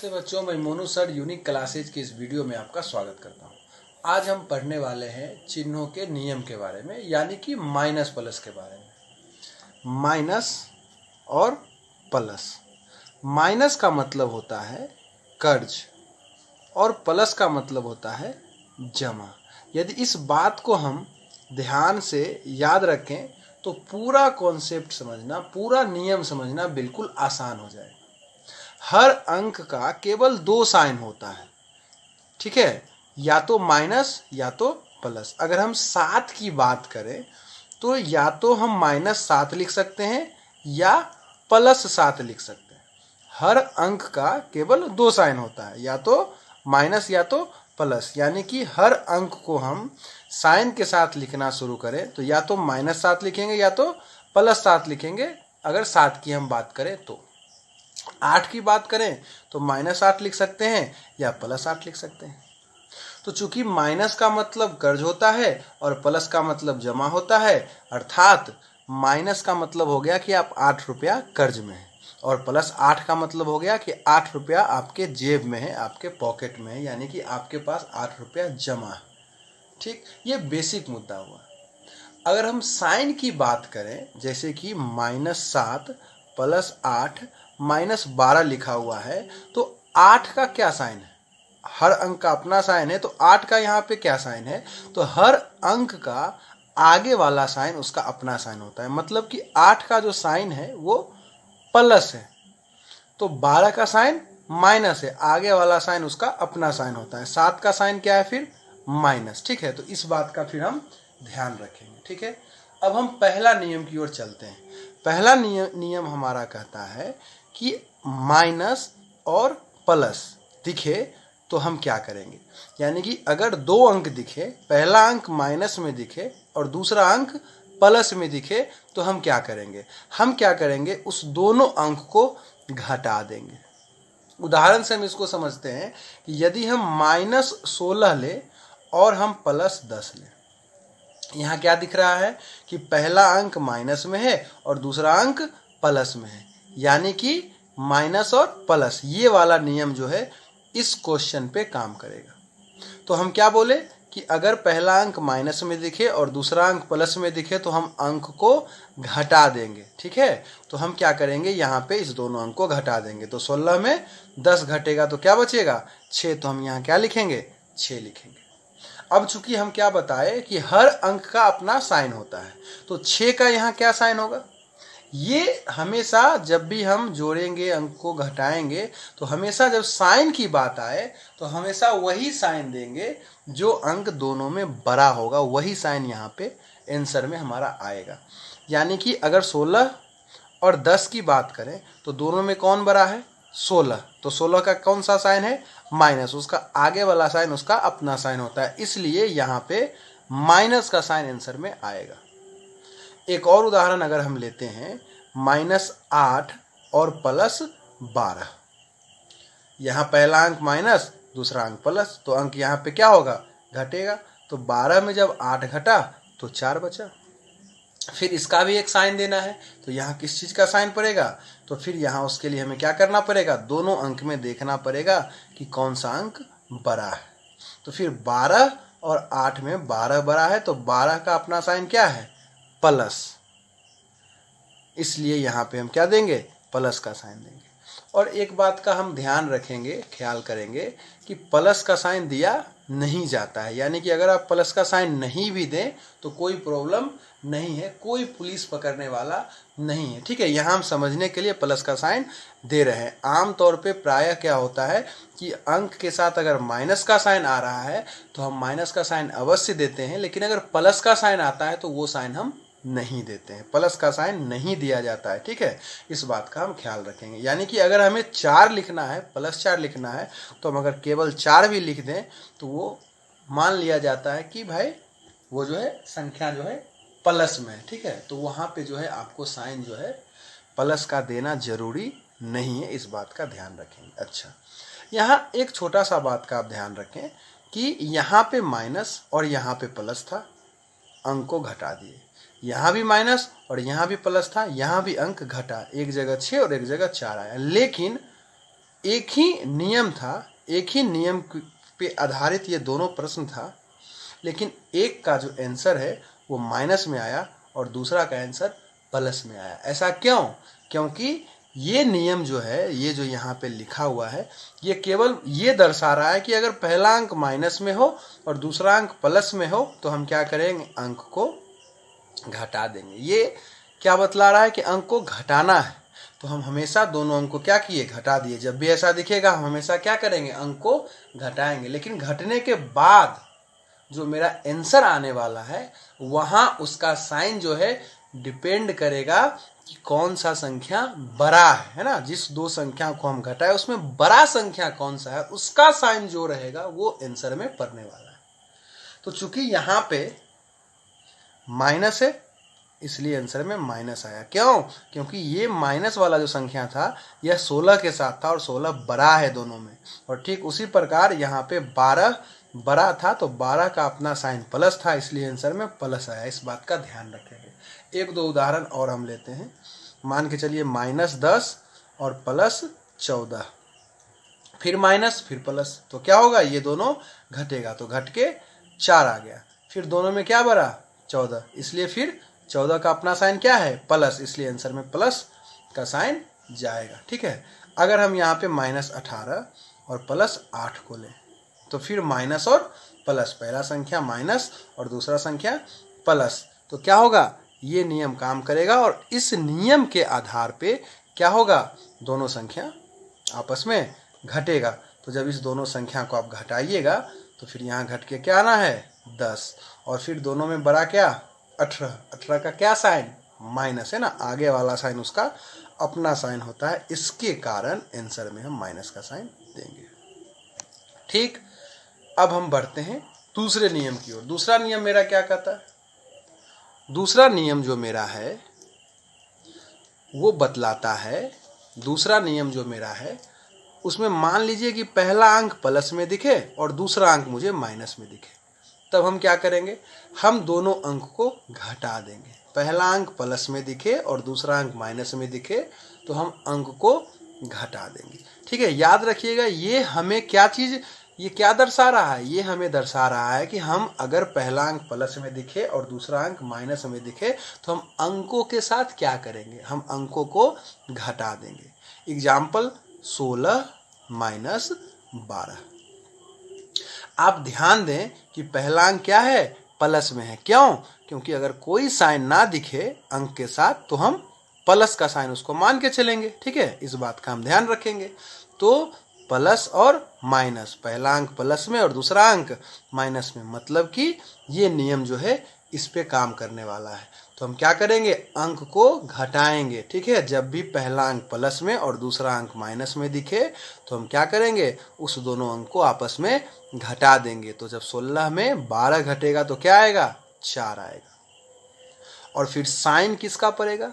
नमस्ते बच्चों, मैं मोनू सर यूनिक क्लासेज की इस वीडियो में आपका स्वागत करता हूँ। आज हम पढ़ने वाले हैं चिन्हों के नियम के बारे में, यानी कि माइनस प्लस के बारे में। माइनस और प्लस। माइनस का मतलब होता है कर्ज और प्लस का मतलब होता है जमा। यदि इस बात को हम ध्यान से याद रखें तो पूरा कॉन्सेप्ट समझना, पूरा नियम समझना बिल्कुल आसान हो जाएगा। हर अंक का केवल दो साइन होता है, ठीक है, या तो माइनस या तो प्लस। अगर हम 7 की बात करें तो या तो हम -7 लिख सकते हैं या +7 लिख सकते हैं। हर अंक का केवल दो साइन होता है, या तो माइनस या तो प्लस। यानी कि हर अंक को हम साइन के साथ लिखना शुरू करें तो या तो -7 लिखेंगे या तो +7 लिखेंगे। अगर 7 की हम बात करें तो 8 की बात करें तो -8 लिख सकते हैं या +8 लिख सकते हैं। तो चूंकि माइनस का मतलब कर्ज होता है और प्लस का मतलब जमा होता है, अर्थात माइनस का मतलब हो गया कि आप 8 रुपया कर्ज में है और +8 का मतलब हो गया कि 8 रुपया आपके जेब में है, आपके पॉकेट में है, यानी कि आपके पास 8 रुपया जमा है। ठीक, ये बेसिक मुद्दा हुआ। अगर हम साइन की बात करें, जैसे कि -7 +8 -12 लिखा हुआ है, तो 8 का क्या साइन है? हर अंक का अपना साइन है, तो 8 का यहाँ पे क्या साइन है? तो हर अंक का आगे वाला साइन उसका अपना साइन होता है। मतलब कि 8 का जो साइन है वो प्लस है, तो 12 का साइन माइनस है, आगे वाला साइन उसका अपना साइन होता है। 7 का साइन क्या है फिर? माइनस। ठीक है, तो इस बात का फिर हम ध्यान रखेंगे। ठीक है, अब हम पहला नियम की ओर चलते हैं। पहला नियम हमारा कहता है कि माइनस और प्लस दिखे तो हम क्या करेंगे। यानी कि अगर दो अंक दिखे, पहला अंक माइनस में दिखे और दूसरा अंक प्लस में दिखे, तो हम क्या करेंगे? हम क्या करेंगे, उस दोनों अंक को घटा देंगे। उदाहरण से हम इसको समझते हैं कि यदि हम -16 ले और हम +10 ले, यहाँ क्या दिख रहा है कि पहला अंक माइनस में है और दूसरा अंक प्लस में है, यानी कि माइनस और प्लस, ये वाला नियम जो है इस क्वेश्चन पे काम करेगा। तो हम क्या बोले कि अगर पहला अंक माइनस में दिखे और दूसरा अंक प्लस में दिखे तो हम अंक को घटा देंगे। ठीक है, तो हम क्या करेंगे, यहाँ पे इस दोनों अंक को घटा देंगे। तो 16 में 10 घटेगा तो क्या बचेगा? 6। तो हम यहाँ क्या लिखेंगे? 6 लिखेंगे। अब चूंकि हम क्या बताए कि हर अंक का अपना साइन होता है, तो 6 का यहाँ क्या साइन होगा? ये हमेशा जब भी हम जोड़ेंगे, अंक को घटाएंगे, तो हमेशा जब साइन की बात आए तो हमेशा वही साइन देंगे जो अंक दोनों में बड़ा होगा, वही साइन यहाँ पे आंसर में हमारा आएगा। यानी कि अगर 16 और 10 की बात करें तो दोनों में कौन बड़ा है? 16। तो 16 का कौन सा साइन है? माइनस। उसका आगे वाला साइन उसका अपना साइन होता है, इसलिए यहाँ पे माइनस का साइन आंसर में आएगा। एक और उदाहरण अगर हम लेते हैं, -8 और +12, यहाँ पहला अंक माइनस, दूसरा अंक प्लस, तो अंक यहाँ पे क्या होगा? घटेगा। तो 12 में जब 8 घटा तो 4 बचा। फिर इसका भी एक साइन देना है, तो यहाँ किस चीज़ का साइन पड़ेगा? तो फिर यहाँ उसके लिए हमें क्या करना पड़ेगा? दोनों अंक में देखना पड़ेगा कि कौन सा अंक बड़ा है। तो फिर 12 और 8 में 12 बड़ा है, तो 12 का अपना साइन क्या है? प्लस, इसलिए यहाँ पे हम क्या देंगे? प्लस का साइन देंगे। और एक बात का हम ध्यान रखेंगे, ख्याल करेंगे कि प्लस का साइन दिया नहीं जाता है। यानी कि अगर आप प्लस का साइन नहीं भी दें तो कोई प्रॉब्लम नहीं है, कोई पुलिस पकड़ने वाला नहीं है। ठीक है, यहाँ हम समझने के लिए प्लस का साइन दे रहे हैं। आमतौर पे प्रायः क्या होता है कि अंक के साथ अगर माइनस का साइन आ रहा है तो हम माइनस का साइन अवश्य देते हैं, लेकिन अगर प्लस का साइन आता है तो वो साइन हम नहीं देते हैं, प्लस का साइन नहीं दिया जाता है। ठीक है, इस बात का हम ख्याल रखेंगे। यानी कि अगर हमें 4 लिखना है, +4 लिखना है, तो हम अगर केवल 4 भी लिख दें तो वो मान लिया जाता है कि भाई वो जो है संख्या जो है प्लस में है। ठीक है, तो वहाँ पे जो है आपको साइन जो है प्लस का देना जरूरी नहीं है, इस बात का ध्यान रखेंगे। अच्छा, यहाँ एक छोटा सा बात का आप ध्यान रखें कि यहाँ पे माइनस और यहाँ पे प्लस था, अंक को घटा दिए। यहाँ भी माइनस और यहाँ भी प्लस था, यहाँ भी अंक घटा, एक जगह 6 और एक जगह 4 आया। लेकिन एक ही नियम था, एक ही नियम पे आधारित ये दोनों प्रश्न था, लेकिन एक का जो आंसर है वो माइनस में आया और दूसरा का आंसर प्लस में आया। ऐसा क्यों? क्योंकि ये नियम जो है, ये जो यहाँ पे लिखा हुआ है, ये केवल ये दर्शा रहा है कि अगर पहला अंक माइनस में हो और दूसरा अंक प्लस में हो तो हम क्या करेंगे, अंक को घटा देंगे। ये क्या बतला रहा है कि अंक को घटाना है, तो हम हमेशा दोनों अंक को क्या किए, घटा दिए। जब भी ऐसा दिखेगा हम हमेशा क्या करेंगे, अंक को घटाएंगे। लेकिन घटने के बाद जो मेरा आंसर आने वाला है वहां उसका साइन जो है डिपेंड करेगा कि कौन सा संख्या बड़ा है ना। जिस दो संख्या को हम घटाए उसमें बड़ा संख्या कौन सा है, उसका साइन जो रहेगा वो आंसर में पड़ने वाला है। तो चूंकि यहाँ पे माइनस है इसलिए आंसर में माइनस आया। क्यों? क्योंकि ये माइनस वाला जो संख्या था यह 16 के साथ था और 16 बड़ा है दोनों में। और ठीक उसी प्रकार यहाँ पे 12 बड़ा था तो 12 का अपना साइन प्लस था, इसलिए आंसर में प्लस आया। इस बात का ध्यान रखेंगे। एक दो उदाहरण और हम लेते हैं। मान के चलिए -10 और +14, फिर माइनस फिर प्लस, तो क्या होगा, ये दोनों घटेगा तो घट के 4 आ गया। फिर दोनों में क्या बड़ा, 14, इसलिए फिर 14 का अपना साइन क्या है, प्लस, इसलिए आंसर में प्लस का साइन जाएगा। ठीक है। अगर हम यहाँ पे -18 और +8 को लें तो फिर माइनस और प्लस, पहला संख्या माइनस और दूसरा संख्या प्लस, तो क्या होगा, ये नियम काम करेगा और इस नियम के आधार पे क्या होगा, दोनों संख्या आपस में घटेगा। तो जब इस दोनों संख्या को आप घटाइएगा तो फिर यहाँ घट के क्या आना है, 10, और फिर दोनों में बड़ा क्या, 18, 18 का क्या साइन, माइनस है ना, आगे वाला साइन उसका अपना साइन होता है, इसके कारण आंसर में हम माइनस का साइन देंगे। ठीक। अब हम बढ़ते हैं दूसरे नियम की ओर। दूसरा नियम मेरा क्या कहता है, दूसरा नियम जो मेरा है वो बतलाता है, दूसरा नियम जो मेरा है उसमें मान लीजिए कि पहला अंक प्लस में दिखे और दूसरा अंक मुझे माइनस में दिखे, तब हम क्या करेंगे, हम दोनों अंक को घटा देंगे। पहला अंक प्लस में दिखे और दूसरा अंक माइनस में दिखे तो हम अंक को घटा देंगे। ठीक है। याद रखिएगा, ये हमें क्या चीज, ये क्या दर्शा रहा है, ये हमें दर्शा रहा है कि हम अगर पहला अंक प्लस में दिखे और दूसरा अंक माइनस में दिखे तो हम अंकों के साथ क्या करेंगे, हम अंकों को घटा देंगे। एग्जाम्पल 16 - 12। आप ध्यान दें कि पहला अंक क्या है, प्लस में है। क्यों? क्योंकि अगर कोई साइन ना दिखे अंक के साथ तो हम प्लस का साइन उसको मान के चलेंगे। ठीक है, इस बात का हम ध्यान रखेंगे। तो प्लस और माइनस, पहला अंक प्लस में और दूसरा अंक माइनस में, मतलब कि ये नियम जो है इस पे काम करने वाला है। तो हम क्या करेंगे, अंक को घटाएंगे। ठीक है। जब भी पहला अंक प्लस में और दूसरा अंक माइनस में दिखे तो हम क्या करेंगे, उस दोनों अंक को आपस में घटा देंगे। तो जब 16 में 12 घटेगा तो क्या आएगा, 4 आएगा। और फिर साइन किसका पड़ेगा,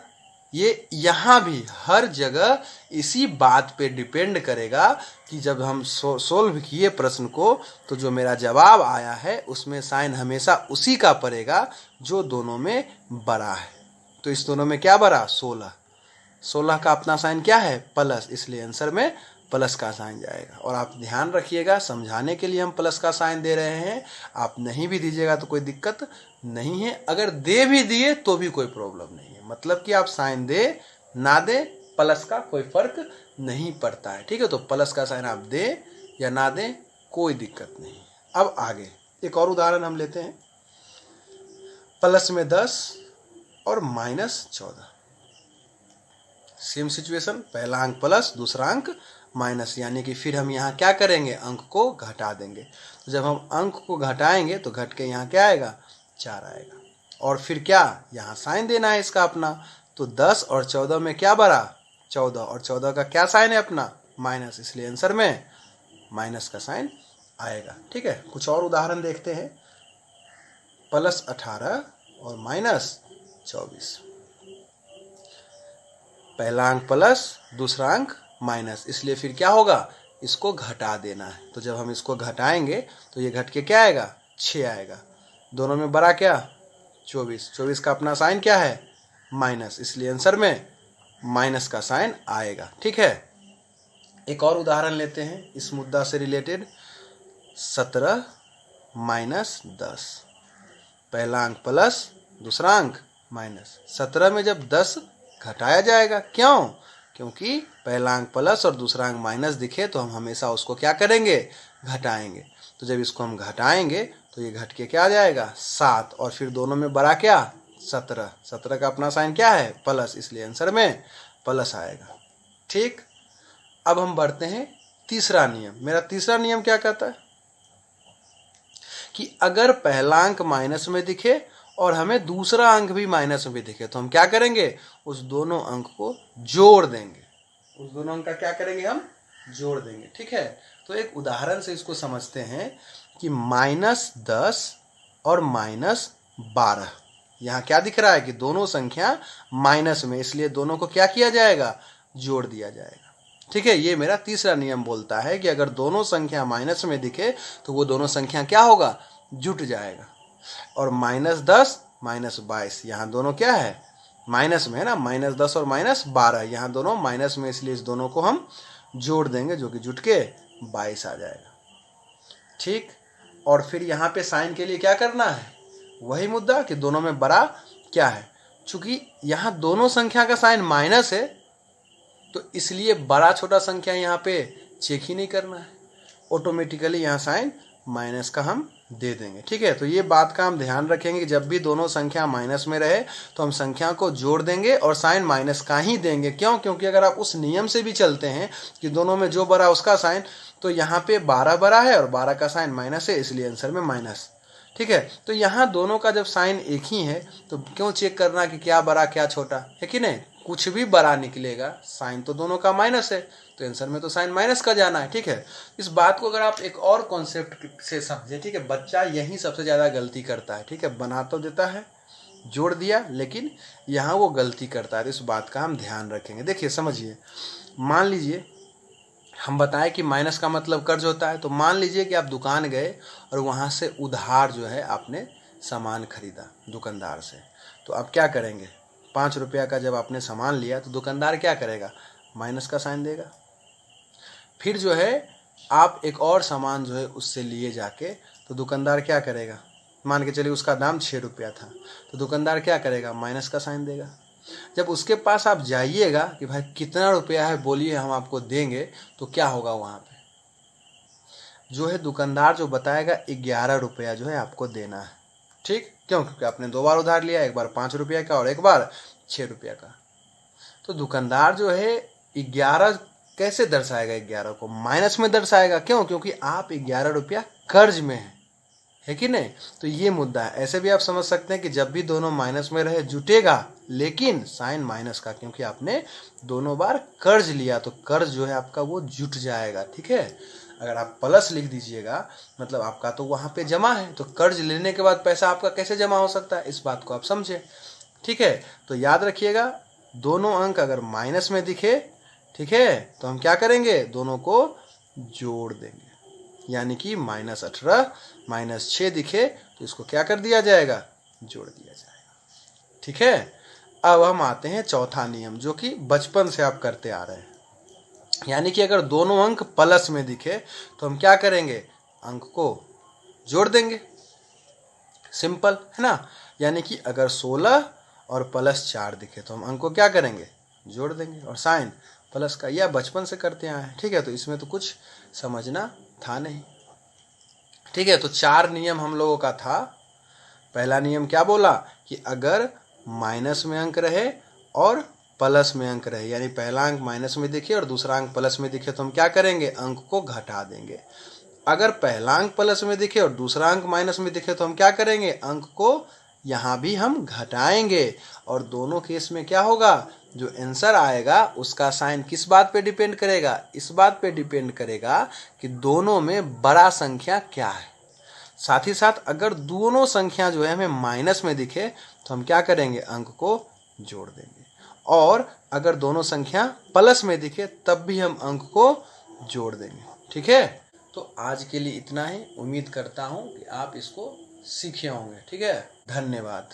ये यहाँ भी हर जगह इसी बात पे डिपेंड करेगा कि जब हम सोल्व किए प्रश्न को तो जो मेरा जवाब आया है उसमें साइन हमेशा उसी का पड़ेगा जो दोनों में बड़ा है। तो इस दोनों में क्या बड़ा, 16, 16 का अपना साइन क्या है, प्लस, इसलिए आंसर में प्लस का साइन जाएगा। और आप ध्यान रखिएगा, समझाने के लिए हम प्लस का साइन दे रहे हैं, आप नहीं भी दीजिएगा तो कोई दिक्कत नहीं है, अगर दे भी दिए तो भी कोई प्रॉब्लम नहीं है। मतलब कि आप साइन दे ना दे, प्लस का कोई फर्क नहीं पड़ता है। ठीक है। तो प्लस का साइन आप दे या ना दे कोई दिक्कत नहीं। अब आगे एक और उदाहरण हम लेते हैं। प्लस में 10 और -14, सेम सिचुएशन, पहला अंक प्लस दूसरा अंक माइनस, यानी कि फिर हम यहाँ क्या करेंगे, अंक को घटा देंगे। तो जब हम अंक को घटाएंगे तो घट के यहाँ क्या आएगा, 4 आएगा। और फिर क्या, यहाँ साइन देना है इसका अपना, तो 10 और 14 में क्या बड़ा, 14, और 14 का क्या साइन है अपना, माइनस, इसलिए आंसर में माइनस का साइन आएगा। ठीक है। कुछ और उदाहरण देखते हैं। +18 और -24, पहला अंक प्लस दूसरा अंक माइनस, इसलिए फिर क्या होगा, इसको घटा देना है। तो जब हम इसको घटाएंगे तो ये घट के क्या आएगा, 6 आएगा। दोनों में बड़ा क्या, 24, 24 का अपना साइन क्या है, माइनस, इसलिए आंसर में माइनस का साइन आएगा। ठीक है। एक और उदाहरण लेते हैं इस मुद्दा से रिलेटेड। 17 माइनस 10, पहला अंक प्लस दूसरा अंक माइनस। 17 में जब 10 घटाया जाएगा, क्यों? क्योंकि पहला अंक प्लस और दूसरा अंक माइनस दिखे तो हम हमेशा उसको क्या करेंगे? घटाएंगे। तो जब इसको हम घटाएंगे तो ये घट के क्या आ जाएगा? 7, और फिर दोनों में बड़ा क्या? 17। 17 का अपना साइन क्या है? प्लस, इसलिए आंसर में प्लस आएगा। ठीक, अब हम बढ़ते हैं तीसरा नियम। मेरा तीसरा नियम क्या कहता है कि अगर पहला अंक माइनस में दिखे और हमें दूसरा अंक भी माइनस में दिखे तो हम क्या करेंगे? उस दोनों अंक को जोड़ देंगे। उस दोनों अंक का क्या करेंगे? हम जोड़ देंगे। ठीक है, तो एक उदाहरण से इसको समझते हैं कि -10 और -12, यहाँ क्या दिख रहा है कि दोनों संख्या माइनस में, इसलिए दोनों को क्या किया जाएगा? जोड़ दिया जाएगा। ठीक है, ये मेरा तीसरा नियम बोलता है कि अगर दोनों संख्या माइनस में दिखे तो वो दोनों संख्या क्या होगा? जुट जाएगा। और -10 -22, यहाँ दोनों क्या है? माइनस में है ना, -10 और -12, यहाँ दोनों माइनस में, इसलिए इस दोनों को हम जोड़ देंगे जो कि जुट के 22 आ जाएगा। ठीक, और फिर यहाँ पे साइन के लिए क्या करना है? वही मुद्दा कि दोनों में बड़ा क्या है। चूंकि यहाँ दोनों संख्या का साइन माइनस है तो इसलिए बड़ा छोटा संख्या यहाँ पे चेक ही नहीं करना है, ऑटोमेटिकली यहाँ साइन माइनस का हम दे देंगे। ठीक है, तो ये बात का हम ध्यान रखेंगे कि जब भी दोनों संख्या माइनस में रहे तो हम संख्या को जोड़ देंगे और साइन माइनस का ही देंगे। क्यों? क्योंकि अगर आप उस नियम से भी चलते हैं कि दोनों में जो बड़ा उसका साइन, तो यहाँ पे 12 बड़ा है और 12 का साइन माइनस है, इसलिए आंसर में माइनस। ठीक है, तो यहाँ दोनों का जब साइन एक ही है तो क्यों चेक करना कि क्या बड़ा क्या छोटा है कि नहीं? कुछ भी बड़ा निकलेगा, साइन तो दोनों का माइनस है, तो आंसर में तो साइन माइनस का जाना है। ठीक है, इस बात को अगर आप एक और कॉन्सेप्ट से समझे, ठीक है, बच्चा यही सबसे ज़्यादा गलती करता है। ठीक है, बना तो देता है, जोड़ दिया, लेकिन यहाँ वो गलती करता है, तो इस बात का हम ध्यान रखेंगे। देखिए समझिए, मान लीजिए हम बताएं कि माइनस का मतलब कर्ज होता है, तो मान लीजिए कि आप दुकान गए और वहाँ से उधार जो है आपने सामान खरीदा दुकानदार से, तो आप क्या करेंगे? 5 रुपया का जब आपने सामान लिया तो दुकानदार क्या करेगा? माइनस का साइन देगा। फिर जो है आप एक और सामान जो है उससे लिए जाके, तो दुकानदार क्या करेगा? मान के चलिए उसका दाम 6 रुपया था, तो दुकानदार क्या करेगा? माइनस का साइन देगा। जब उसके पास आप जाइएगा कि भाई कितना रुपया है बोलिए, हम आपको देंगे, तो क्या होगा? वहाँ पे जो है दुकानदार जो बताएगा 11 रुपया जो है आपको देना है। ठीक, क्यों? क्योंकि आपने 2 बार उधार लिया, एक बार 5 रुपया का और एक बार 6 रुपया का। तो दुकानदार जो है 11 कैसे दर्शाएगा? 11 को माइनस में दर्शाएगा। क्यों? क्योंकि आप 11 रुपया कर्ज में है कि नहीं? तो ये मुद्दा है। ऐसे भी आप समझ सकते हैं कि जब भी दोनों माइनस में रहे जुटेगा, लेकिन साइन माइनस का, क्योंकि आपने दोनों बार कर्ज लिया, तो कर्ज जो है आपका वो जुट जाएगा। ठीक है, अगर आप प्लस लिख दीजिएगा मतलब आपका तो वहाँ पे जमा है, तो कर्ज लेने के बाद पैसा आपका कैसे जमा हो सकता है? इस बात को आप समझे। ठीक है, तो याद रखिएगा, दोनों अंक अगर माइनस में दिखे, ठीक है, तो हम क्या करेंगे? दोनों को जोड़ देंगे। यानी कि -18 -6 दिखे तो इसको क्या कर दिया जाएगा? जोड़ दिया जाएगा। ठीक है, अब हम आते हैं चौथा नियम, जो कि बचपन से आप करते आ रहे हैं। यानी कि अगर दोनों अंक प्लस में दिखे तो हम क्या करेंगे? अंक को जोड़ देंगे। सिंपल है ना? यानी कि अगर 16 और +4 दिखे तो हम अंक को क्या करेंगे? जोड़ देंगे, और साइन प्लस का। यह बचपन से करते आए हैं। ठीक है, तो इसमें तो कुछ समझना था नहीं। ठीक है, तो 4 नियम हम लोगों का था। पहला नियम क्या बोला कि अगर माइनस में अंक रहे और प्लस में अंक रहे, यानी पहला अंक माइनस में दिखे और दूसरा अंक प्लस में दिखे, तो हम क्या करेंगे? अंक को घटा देंगे। अगर पहला अंक प्लस में दिखे और दूसरा अंक माइनस में दिखे तो हम क्या करेंगे? अंक को यहाँ भी हम घटाएंगे। और दोनों केस में क्या होगा? जो आंसर आएगा उसका साइन किस बात पे डिपेंड करेगा? इस बात पे डिपेंड करेगा कि दोनों में बड़ा संख्या क्या है। साथ ही साथ अगर दोनों संख्या जो है हमें माइनस में दिखे तो हम क्या करेंगे? अंक को जोड़ देंगे। और अगर दोनों संख्या प्लस में दिखे तब भी हम अंक को जोड़ देंगे। ठीक है, तो आज के लिए इतना ही। उम्मीद करता हूँ कि आप इसको सीखे होंगे। ठीक है, धन्यवाद।